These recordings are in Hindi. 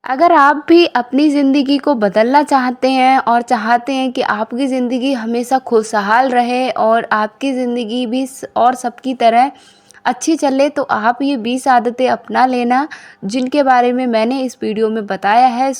अगर आप भी अपनी ज़िंदगी को बदलना चाहते हैं और चाहते हैं कि आपकी ज़िंदगी हमेशा खुशहाल रहे और आपकी ज़िंदगी भी और सबकी तरह अच्छी चले, तो आप ये 20 आदतें अपना लेना जिनके बारे में मैंने इस वीडियो में बताया है।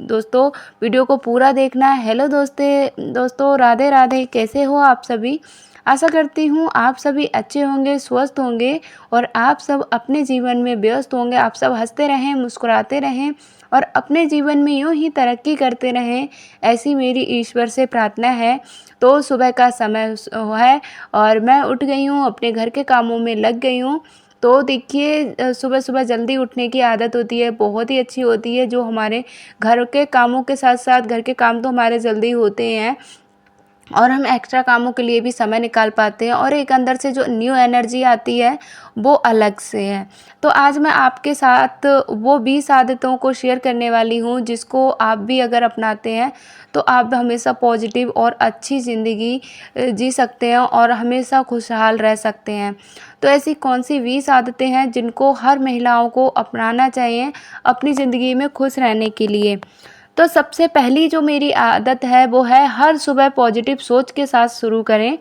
दोस्तों, वीडियो को पूरा देखना। हेलो दोस्तों, राधे राधे। कैसे हो आप सभी? आशा करती हूँ आप सभी अच्छे होंगे, स्वस्थ होंगे और आप सब अपने जीवन में व्यस्त होंगे। आप सब हंसते रहें, मुस्कुराते रहें और अपने जीवन में यूँ ही तरक्की करते रहें, ऐसी मेरी ईश्वर से प्रार्थना है। तो सुबह का समय है और मैं उठ गई हूँ, अपने घर के कामों में लग गई हूँ। तो देखिए, सुबह-सुबह जल्दी उठने की आदत होती है, बहुत ही अच्छी होती है, जो हमारे घर के कामों के साथ-साथ घर के काम तो हमारे जल्दी होते हैं और हम एक्स्ट्रा कामों के लिए भी समय निकाल पाते हैं और एक अंदर से जो न्यू एनर्जी आती है वो अलग से है। तो आज मैं आपके साथ वो 20 आदतों को शेयर करने वाली हूँ जिसको आप भी अगर अपनाते हैं तो आप हमेशा पॉजिटिव और अच्छी ज़िंदगी जी सकते हैं और हमेशा खुशहाल रह सकते हैं। तो ऐसी कौन सी 20 आदतें हैं जिनको हर महिलाओं को अपनाना चाहिए अपनी ज़िंदगी में खुश रहने के लिए? तो सबसे पहली जो मेरी आदत है वो है हर सुबह पॉजिटिव सोच के साथ शुरू करें।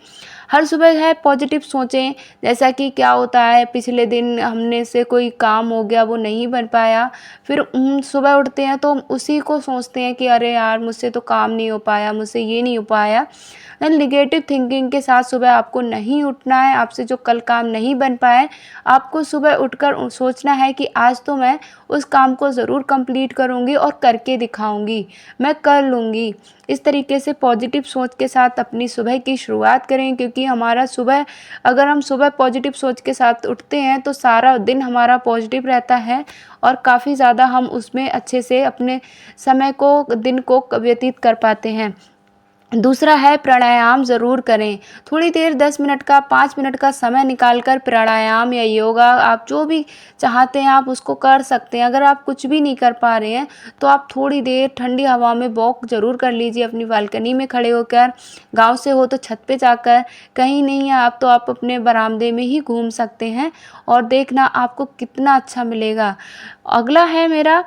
हर सुबह है पॉजिटिव सोचें, जैसा कि क्या होता है पिछले दिन हमने से कोई काम हो गया वो नहीं बन पाया, फिर सुबह उठते हैं तो हम उसी को सोचते हैं कि अरे यार मुझसे तो काम नहीं हो पाया, मुझसे ये नहीं हो पाया। नेगेटिव थिंकिंग के साथ सुबह आपको नहीं उठना है। आपसे जो कल काम नहीं बन पाए, आपको सुबह उठकर सोचना है कि आज तो मैं उस काम को ज़रूर कंप्लीट करूँगी और करके दिखाऊँगी, मैं कर लूँगी। इस तरीके से पॉजिटिव सोच के साथ अपनी सुबह की शुरुआत करें, क्योंकि हमारा सुबह अगर हम सुबह पॉजिटिव सोच के साथ उठते हैं तो सारा दिन हमारा पॉजिटिव रहता है और काफ़ी ज़्यादा हम उसमें अच्छे से अपने समय को, दिन को व्यतीत कर पाते हैं। दूसरा है प्राणायाम ज़रूर करें। थोड़ी देर 10 मिनट का, 5 मिनट का समय निकाल कर प्राणायाम या योगा, आप जो भी चाहते हैं आप उसको कर सकते हैं। अगर आप कुछ भी नहीं कर पा रहे हैं तो आप थोड़ी देर ठंडी हवा में वॉक ज़रूर कर लीजिए, अपनी बालकनी में खड़े होकर। गाँव से हो तो छत पे जाकर, कहीं नहीं है आप तो आप अपने बरामदे में ही घूम सकते हैं और देखना आपको कितना अच्छा मिलेगा। अगला है मेरा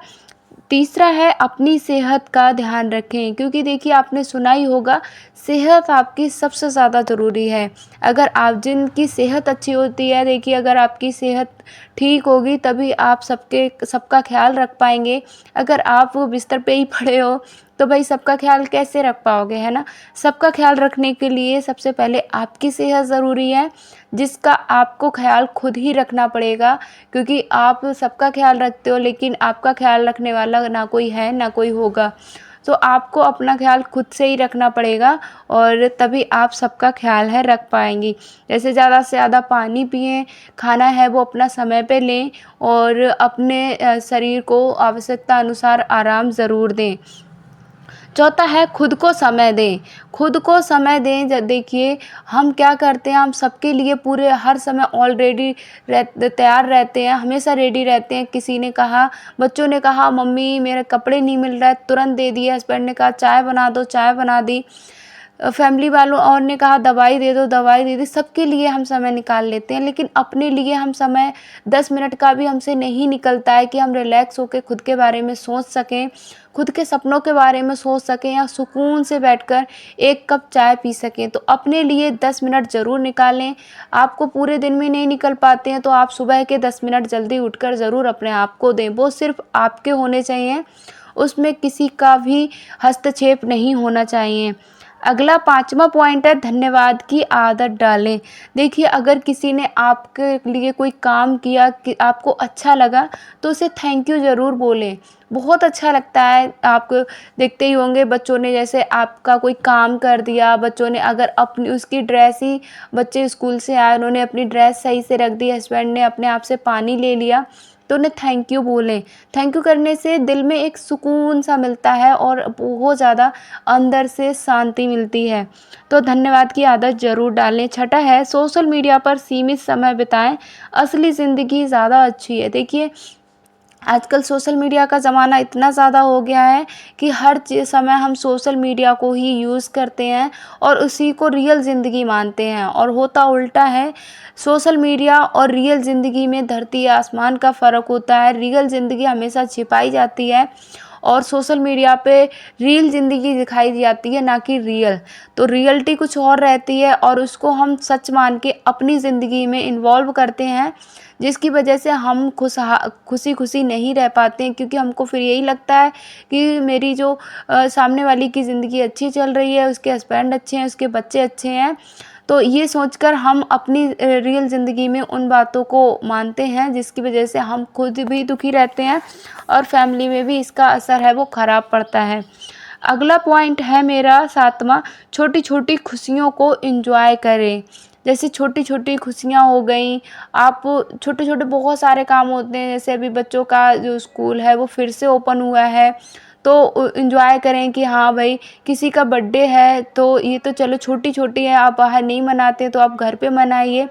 तीसरा है अपनी सेहत का ध्यान रखें, क्योंकि देखिए आपने सुना ही होगा सेहत आपकी सबसे ज़्यादा ज़रूरी है। अगर आप जिनकी सेहत अच्छी होती है, देखिए अगर आपकी सेहत ठीक होगी तभी आप सबका ख्याल रख पाएंगे। अगर आप वो बिस्तर पे ही पड़े हो तो भाई सबका ख्याल कैसे रख पाओगे, है ना? सबका ख्याल रखने के लिए सबसे पहले आपकी सेहत ज़रूरी है, जिसका आपको ख्याल खुद ही रखना पड़ेगा, क्योंकि आप सबका ख्याल रखते हो लेकिन आपका ख्याल रखने वाला ना कोई है ना कोई होगा। तो आपको अपना ख्याल खुद से ही रखना पड़ेगा और तभी आप सबका ख्याल है रख पाएँगी। जैसे ज़्यादा से ज़्यादा पानी पिएँ, खाना है वो अपना समय पे लें और अपने शरीर को आवश्यकता अनुसार आराम ज़रूर दें। चौथा है खुद को समय दें। खुद को समय दें, देखिए हम क्या करते हैं, हम सबके लिए पूरे हर समय ऑलरेडी तैयार रहते हैं, हमेशा रेडी रहते हैं। किसी ने कहा, बच्चों ने कहा मम्मी मेरे कपड़े नहीं मिल रहा है, तुरंत दे दिए। हस्बैंड ने कहा चाय बना दो, चाय बना दी। फैमिली वालों और ने कहा दवाई दे दो, दवाई दे दी। सबके लिए हम समय निकाल लेते हैं, लेकिन अपने लिए हम समय 10 मिनट का भी हमसे नहीं निकलता है कि हम रिलैक्स होकर खुद के बारे में सोच सकें, खुद के सपनों के बारे में सोच सकें या सुकून से बैठकर एक कप चाय पी सकें। तो अपने लिए 10 मिनट ज़रूर निकालें। आपको पूरे दिन में नहीं निकल पाते हैं तो आप सुबह के 10 मिनट जल्दी उठकर ज़रूर अपने आप को दें। वो सिर्फ़ आपके होने चाहिए, उसमें किसी का भी हस्तक्षेप नहीं होना चाहिए। अगला 5वां पॉइंट है धन्यवाद की आदत डालें। देखिए अगर किसी ने आपके लिए कोई काम किया कि आपको अच्छा लगा तो उसे थैंक यू ज़रूर बोलें। बहुत अच्छा लगता है, आप देखते ही होंगे बच्चों ने जैसे आपका कोई काम कर दिया, बच्चों ने अगर अपनी उसकी ड्रेस ही, बच्चे स्कूल से आए उन्होंने अपनी ड्रेस सही से रख दी, हस्बैंड ने अपने आप से पानी ले लिया तो उन्हें थैंक यू बोलें। थैंक यू करने से दिल में एक सुकून सा मिलता है और बहुत ज़्यादा अंदर से शांति मिलती है। तो धन्यवाद की आदत ज़रूर डालें। छठा है सोशल मीडिया पर सीमित समय बिताएं, असली ज़िंदगी ज़्यादा अच्छी है। देखिए आजकल सोशल मीडिया का ज़माना इतना ज़्यादा हो गया है कि हर समय हम सोशल मीडिया को ही यूज़ करते हैं और उसी को रियल ज़िंदगी मानते हैं, और होता उल्टा है। सोशल मीडिया और रियल ज़िंदगी में धरती आसमान का फ़र्क होता है। रियल ज़िंदगी हमेशा छिपाई जाती है और सोशल मीडिया पे रियल ज़िंदगी दिखाई जाती है, ना कि रियल। तो रियलिटी कुछ और रहती है और उसको हम सच मान के अपनी ज़िंदगी में इन्वॉल्व करते हैं, जिसकी वजह से हम खुशी खुशी नहीं रह पाते हैं, क्योंकि हमको फिर यही लगता है कि मेरी जो सामने वाली की ज़िंदगी अच्छी चल रही है, उसके हस्बैंड अच्छे हैं, उसके बच्चे अच्छे हैं। तो ये सोचकर हम अपनी रियल ज़िंदगी में उन बातों को मानते हैं, जिसकी वजह से हम खुद भी दुखी रहते हैं और फैमिली में भी इसका असर है वो ख़राब पड़ता है। अगला पॉइंट है मेरा 7वां, छोटी छोटी खुशियों को एंजॉय करें। जैसे छोटी छोटी खुशियाँ हो गई, आप छोटे छोटे बहुत सारे काम होते हैं, जैसे अभी बच्चों का जो स्कूल है वो फिर से ओपन हुआ है, तो एंजॉय करें कि हाँ भाई किसी का बर्थडे है, तो ये तो चलो छोटी छोटी है, आप बाहर नहीं मनाते तो आप घर पे मनाइए।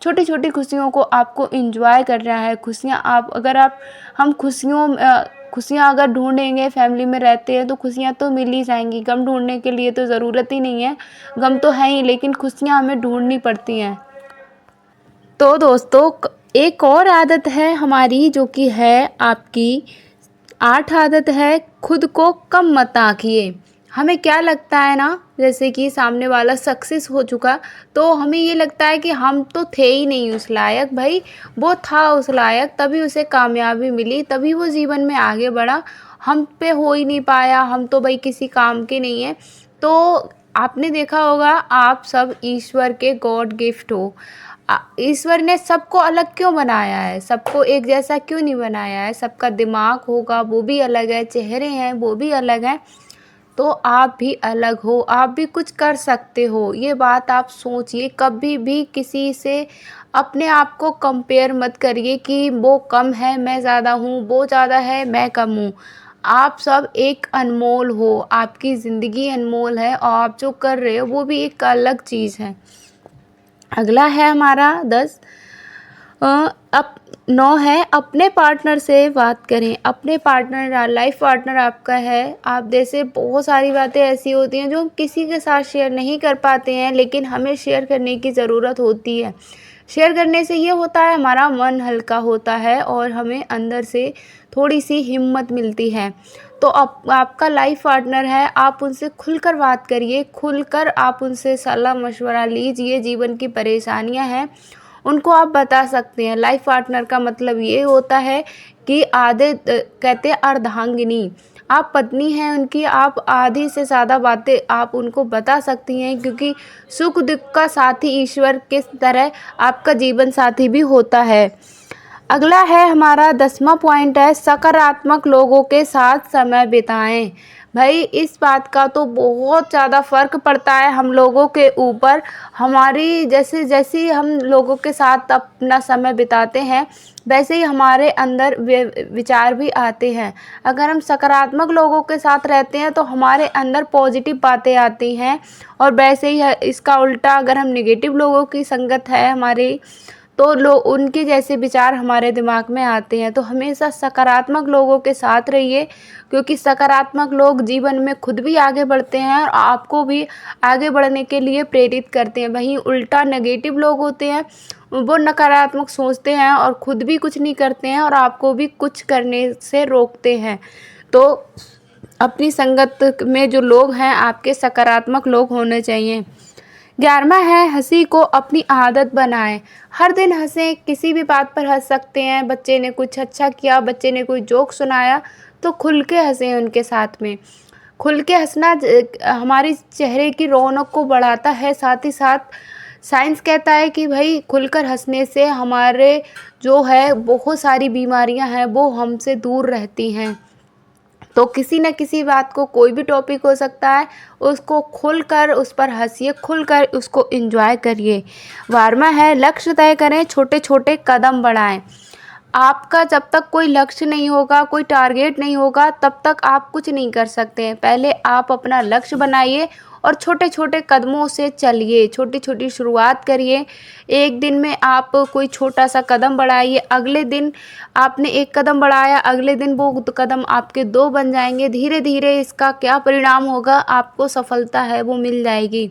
छोटी छोटी खुशियों को आपको एंजॉय करना है। खुशियाँ आप अगर आप हम खुशियाँ अगर ढूंढेंगे, फैमिली में रहते हैं तो खुशियाँ तो मिल ही जाएंगी। गम ढूंढने के लिए तो ज़रूरत ही नहीं है, गम तो है ही, लेकिन खुशियाँ हमें ढूंढनी पड़ती हैं। तो दोस्तों एक और आदत है हमारी, जो कि है आपकी 8 आदत है, खुद को कम मत आंकिए। हमें क्या लगता है ना, जैसे कि सामने वाला सक्सेस हो चुका, तो हमें ये लगता है कि हम तो थे ही नहीं उस लायक। भाई वो था उस लायक, तभी उसे कामयाबी मिली, तभी वो जीवन में आगे बढ़ा। हम पे हो ही नहीं पाया, हम तो भाई किसी काम के नहीं हैं। तो आपने देखा होगा, आप सब ईश्वर के गॉड गिफ्ट हो। ईश्वर ने सबको अलग क्यों बनाया है, सबको एक जैसा क्यों नहीं बनाया है? सबका दिमाग होगा वो भी अलग है, चेहरे हैं वो भी अलग हैं, तो आप भी अलग हो, आप भी कुछ कर सकते हो। ये बात आप सोचिए, कभी भी किसी से अपने आप को कंपेयर मत करिए कि वो कम है मैं ज़्यादा हूँ, वो ज़्यादा है मैं कम हूँ। आप सब एक अनमोल हो, आपकी ज़िंदगी अनमोल है और आप जो कर रहे हो वो भी एक अलग चीज़ है। अगला है हमारा 10, अब 9 है, अपने पार्टनर से बात करें। अपने पार्टनर, लाइफ पार्टनर आपका है, आप जैसे बहुत सारी बातें ऐसी होती हैं जो हम किसी के साथ शेयर नहीं कर पाते हैं, लेकिन हमें शेयर करने की ज़रूरत होती है। शेयर करने से ये होता है हमारा मन हल्का होता है और हमें अंदर से थोड़ी सी हिम्मत मिलती है। तो आपका लाइफ पार्टनर है, आप उनसे खुलकर बात करिए, खुलकर आप उनसे सलाह मशवरा लीजिए। जीवन की परेशानियां हैं उनको आप बता सकते हैं। लाइफ पार्टनर का मतलब ये होता है कि कहते हैं अर्धांगिनी, आप पत्नी हैं उनकी, आप आधी से ज़्यादा बातें आप उनको बता सकती हैं, क्योंकि सुख दुख का साथी ईश्वर किस तरह आपका जीवन साथी भी होता है। अगला है हमारा 10वां पॉइंट है, सकारात्मक लोगों के साथ समय बिताएं। भाई इस बात का तो बहुत ज़्यादा फ़र्क पड़ता है हम लोगों के ऊपर। हमारी जैसे जैसे हम लोगों के साथ अपना समय बिताते हैं, वैसे ही हमारे अंदर विचार भी आते हैं। अगर हम सकारात्मक लोगों के साथ रहते हैं तो हमारे अंदर पॉजिटिव बातें आती हैं, और वैसे ही इसका उल्टा अगर हम नेगेटिव लोगों की संगत है हमारी, तो लोग उनके जैसे विचार हमारे दिमाग में आते हैं। तो हमेशा सकारात्मक लोगों के साथ रहिए, क्योंकि सकारात्मक लोग जीवन में खुद भी आगे बढ़ते हैं और आपको भी आगे बढ़ने के लिए प्रेरित करते हैं। वहीं उल्टा नेगेटिव लोग होते हैं, वो नकारात्मक सोचते हैं और खुद भी कुछ नहीं करते हैं और आपको भी कुछ करने से रोकते हैं। तो अपनी संगत में जो लोग हैं आपके सकारात्मक लोग होने चाहिए। 11वां है, हंसी को अपनी आदत बनाएं। हर दिन हंसें, किसी भी बात पर हंस सकते हैं। बच्चे ने कुछ अच्छा किया, बच्चे ने कोई जोक सुनाया, तो खुल के हंसें उनके साथ में। खुल के हंसना हमारी चेहरे की रौनक को बढ़ाता है। साथ ही साथ साइंस कहता है कि भाई खुलकर हंसने से हमारे जो है बहुत सारी बीमारियां हैं वो हमसे दूर रहती हैं। तो किसी न किसी बात को, कोई भी टॉपिक हो सकता है, उसको खुलकर उस पर हंसिए, खुलकर उसको एंजॉय करिए। 12वां है, लक्ष्य तय करें, छोटे छोटे कदम बढ़ाएं। आपका जब तक कोई लक्ष्य नहीं होगा, कोई टारगेट नहीं होगा, तब तक आप कुछ नहीं कर सकते हैं। पहले आप अपना लक्ष्य बनाइए और छोटे-छोटे कदमों से चलिए, छोटी-छोटी शुरुआत करिए। एक दिन में आप कोई छोटा-सा कदम बढ़ाइए, अगले दिन आपने 1 कदम बढ़ाया, अगले दिन वो कदम आपके 2 बन जाएँगे। धीरे-धीरे इसका क्या परिणाम होगा, आपको सफलता है वो मिल जाएगी।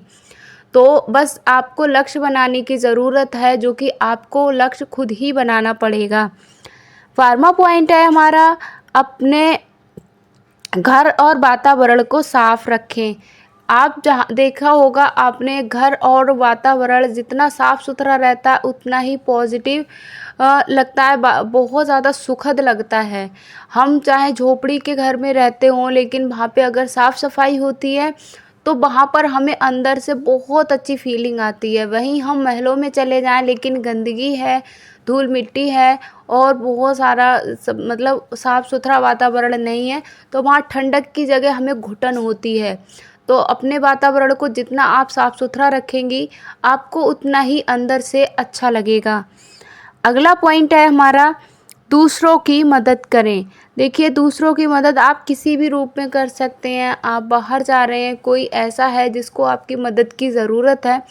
तो बस आपको लक्ष्य बनाने की ज़रूरत है, जो कि आपको लक्ष्य खुद ही बनाना पड़ेगा। 12वां पॉइंट है हमारा, अपने घर और वातावरण को साफ रखें। आप जहाँ देखा होगा आपने, घर और वातावरण जितना साफ सुथरा रहता है उतना ही पॉजिटिव लगता है, बहुत ज़्यादा सुखद लगता है। हम चाहे झोपड़ी के घर में रहते हों, लेकिन वहाँ पे अगर साफ़ सफाई होती है तो वहाँ पर हमें अंदर से बहुत अच्छी फीलिंग आती है। वहीं हम महलों में चले जाएं, लेकिन गंदगी है, धूल मिट्टी है और बहुत सारा मतलब साफ़ सुथरा वातावरण नहीं है, तो वहाँ ठंडक की जगह हमें घुटन होती है। तो अपने वातावरण को जितना आप साफ़ सुथरा रखेंगी, आपको उतना ही अंदर से अच्छा लगेगा। अगला पॉइंट है हमारा, दूसरों की मदद करें। देखिए, दूसरों की मदद आप किसी भी रूप में कर सकते हैं। आप बाहर जा रहे हैं, कोई ऐसा है जिसको आपकी मदद की ज़रूरत है,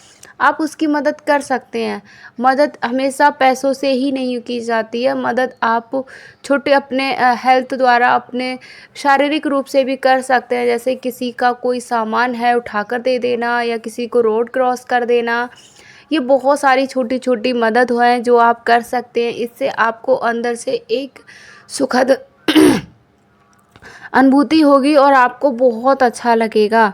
आप उसकी मदद कर सकते हैं। मदद हमेशा पैसों से ही नहीं की जाती है, मदद आप छोटे अपने हेल्थ द्वारा, अपने शारीरिक रूप से भी कर सकते हैं। जैसे किसी का कोई सामान है उठाकर दे देना, या किसी को रोड क्रॉस कर देना। ये बहुत सारी छोटी-छोटी मदद है जो आप कर सकते हैं। इससे आपको अंदर से एक सुखद अनुभूति होगी और आपको बहुत अच्छा लगेगा।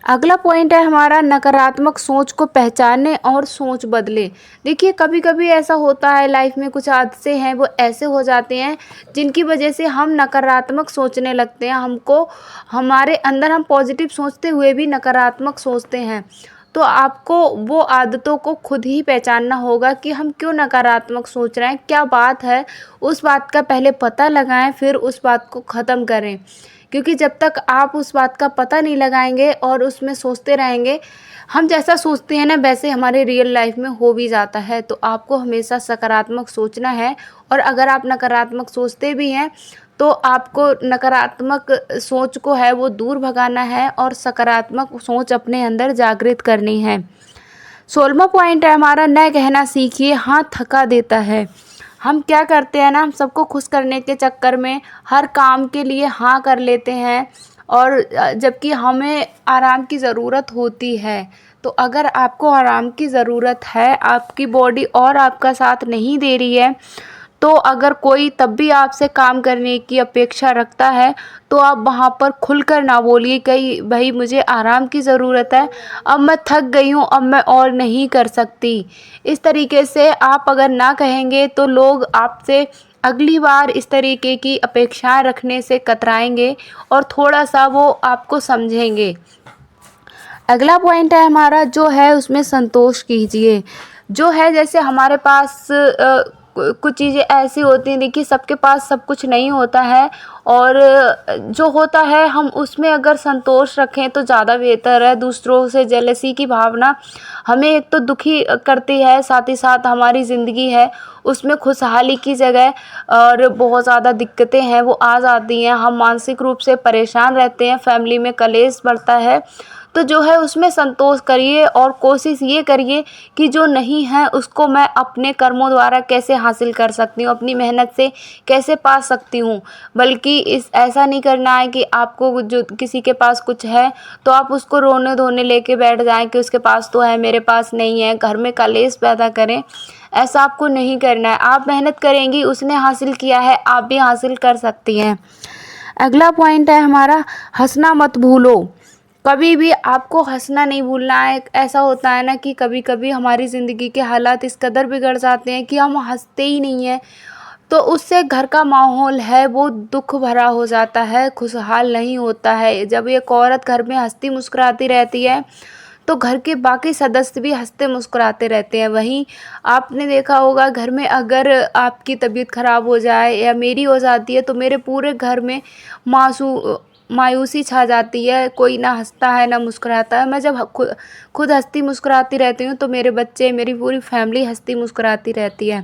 अगला पॉइंट है हमारा, नकारात्मक सोच को पहचानें और सोच बदलें। देखिए, कभी-कभी ऐसा होता है लाइफ में, कुछ हादसे हैं वो ऐसे हो जाते हैं जिनकी वजह से हम नकारात्मक सोचने लगते हैं। हमारे अंदर हम पॉजिटिव सोचते हुए भी नकारात्मक सोचते हैं। तो आपको वो आदतों को खुद ही पहचानना होगा कि हम क्यों नकारात्मक सोच रहे हैं, क्या बात है, उस बात का पहले पता लगाएं, फिर उस बात को ख़त्म करें। क्योंकि जब तक आप उस बात का पता नहीं लगाएंगे और उसमें सोचते रहेंगे, हम जैसा सोचते हैं ना वैसे हमारे रियल लाइफ में हो भी जाता है। तो आपको हमेशा सकारात्मक सोचना है, और अगर आप नकारात्मक सोचते भी हैं तो आपको नकारात्मक सोच को है वो दूर भगाना है और सकारात्मक सोच अपने अंदर जागृत करनी है। 16वां पॉइंट है हमारा, न कहना सीखिए, हाँ थका देता है। हम क्या करते हैं ना, हम सबको खुश करने के चक्कर में हर काम के लिए हाँ कर लेते हैं, और जबकि हमें आराम की ज़रूरत होती है। तो अगर आपको आराम की ज़रूरत है, आपकी बॉडी और आपका साथ नहीं दे रही है, तो अगर कोई तब भी आपसे काम करने की अपेक्षा रखता है, तो आप वहाँ पर खुलकर ना बोलिए कि भाई मुझे आराम की ज़रूरत है, अब मैं थक गई हूँ, अब मैं और नहीं कर सकती। इस तरीके से आप अगर ना कहेंगे तो लोग आपसे अगली बार इस तरीके की अपेक्षाएं रखने से कतराएंगे और थोड़ा सा वो आपको समझेंगे। अगला पॉइंट है हमारा, जो है उसमें संतोष कीजिए। जो है, जैसे हमारे पास कुछ चीज़ें ऐसी होती हैं, देखिए सबके पास सब कुछ नहीं होता है, और जो होता है हम उसमें अगर संतोष रखें तो ज़्यादा बेहतर है। दूसरों से जेलसी की भावना हमें एक तो दुखी करती है, साथ ही साथ हमारी ज़िंदगी है उसमें खुशहाली की जगह और बहुत ज़्यादा दिक्कतें हैं वो आ जाती हैं। हम मानसिक रूप से परेशान रहते हैं, फैमिली में कलेश बढ़ता है। तो जो है उसमें संतोष करिए और कोशिश ये करिए कि जो नहीं है उसको मैं अपने कर्मों द्वारा कैसे हासिल कर सकती हूँ, अपनी मेहनत से कैसे पा सकती हूँ। बल्कि ऐसा नहीं करना है कि आपको जो किसी के पास कुछ है तो आप उसको रोने धोने लेके बैठ जाएं कि उसके पास तो है मेरे पास नहीं है, घर में कलेश पैदा करें। ऐसा आपको नहीं करना है। आप मेहनत करेंगी, उसने हासिल किया है, आप भी हासिल कर सकती हैं। अगला पॉइंट है हमारा, हंसना मत भूलो। कभी भी आपको हंसना नहीं भूलना है। ऐसा होता है ना कि कभी कभी हमारी ज़िंदगी के हालात इस कदर बिगड़ जाते हैं कि हम हंसते ही नहीं हैं, तो उससे घर का माहौल है वो दुख भरा हो जाता है, खुशहाल नहीं होता है। जब एक औरत घर में हंसती मुस्कुराती रहती है तो घर के बाकी सदस्य भी हंसते मुस्कुराते रहते हैं। वहीं आपने देखा होगा, घर में अगर आपकी तबीयत ख़राब हो जाए या मेरी हो जाती है तो मेरे पूरे घर में मायूसी छा जाती है, कोई ना हंसता है ना मुस्कुराता है। मैं जब खुद हंसती मुस्कुराती रहती हूँ तो मेरे बच्चे, मेरी पूरी फैमिली हंसती मुस्कुराती रहती है।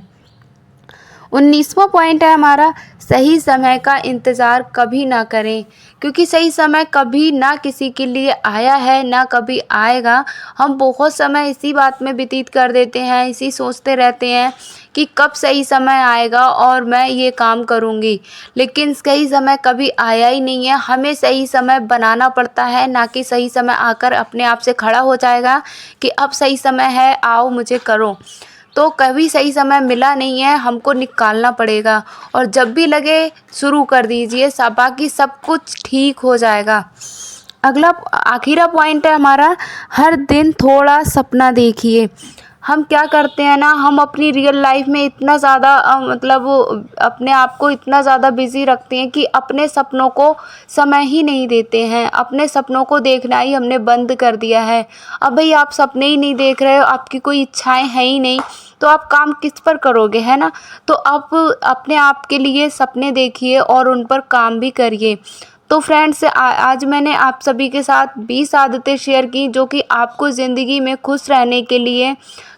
19वां पॉइंट है हमारा, सही समय का इंतज़ार कभी ना करें, क्योंकि सही समय कभी ना किसी के लिए आया है ना कभी आएगा। हम बहुत समय इसी बात में व्यतीत कर देते हैं, इसी सोचते रहते हैं कि कब सही समय आएगा और मैं ये काम करूँगी, लेकिन सही समय कभी आया ही नहीं है। हमें सही समय बनाना पड़ता है, ना कि सही समय आकर अपने आप से खड़ा हो जाएगा कि अब सही समय है, आओ मुझे करो। तो कभी सही समय मिला नहीं है, हमको निकालना पड़ेगा, और जब भी लगे शुरू कर दीजिए, सब बाकी सब कुछ ठीक हो जाएगा। अगला आखिरा पॉइंट है हमारा, हर दिन थोड़ा सपना देखिए। हम क्या करते हैं ना, हम अपनी रियल लाइफ में इतना ज़्यादा मतलब अपने आप को इतना ज़्यादा बिज़ी रखते हैं कि अपने सपनों को समय ही नहीं देते हैं। अपने सपनों को देखना ही हमने बंद कर दिया है। अब भाई आप सपने ही नहीं देख रहे हो, आपकी कोई इच्छाएं हैं ही नहीं, तो आप काम किस पर करोगे, है ना। तो आप अपने आप के लिए सपने देखिए और उन पर काम भी करिए। तो फ्रेंड्स, आज मैंने आप सभी के साथ 20 आदतें शेयर की जो कि आपको ज़िंदगी में खुश रहने के लिए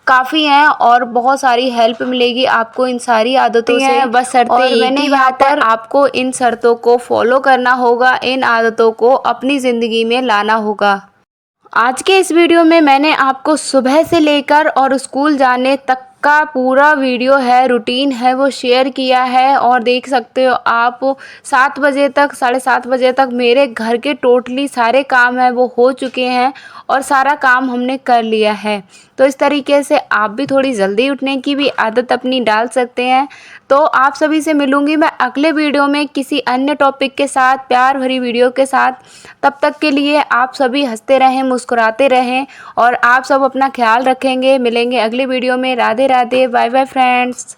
काफ़ी हैं, और बहुत सारी हेल्प मिलेगी आपको इन सारी आदतों से। बस शर्तें एक ही बात है, आपको इन शर्तों को फॉलो करना होगा, इन आदतों को अपनी ज़िंदगी में लाना होगा। आज के इस वीडियो में मैंने आपको सुबह से लेकर और स्कूल जाने तक का पूरा वीडियो है, रूटीन है, वो शेयर किया है। और देख सकते हो आप 7 बजे तक, 7:30 बजे तक मेरे घर के टोटली सारे काम हैं वो हो चुके हैं, और सारा काम हमने कर लिया है। तो इस तरीके से आप भी थोड़ी जल्दी उठने की भी आदत अपनी डाल सकते हैं। तो आप सभी से मिलूँगी मैं अगले वीडियो में किसी अन्य टॉपिक के साथ, प्यार भरी वीडियो के साथ। तब तक के लिए आप सभी हंसते रहें, मुस्कुराते रहें, और आप सब अपना ख्याल रखेंगे। मिलेंगे अगले वीडियो में। Radhe Radhe, bye bye friends.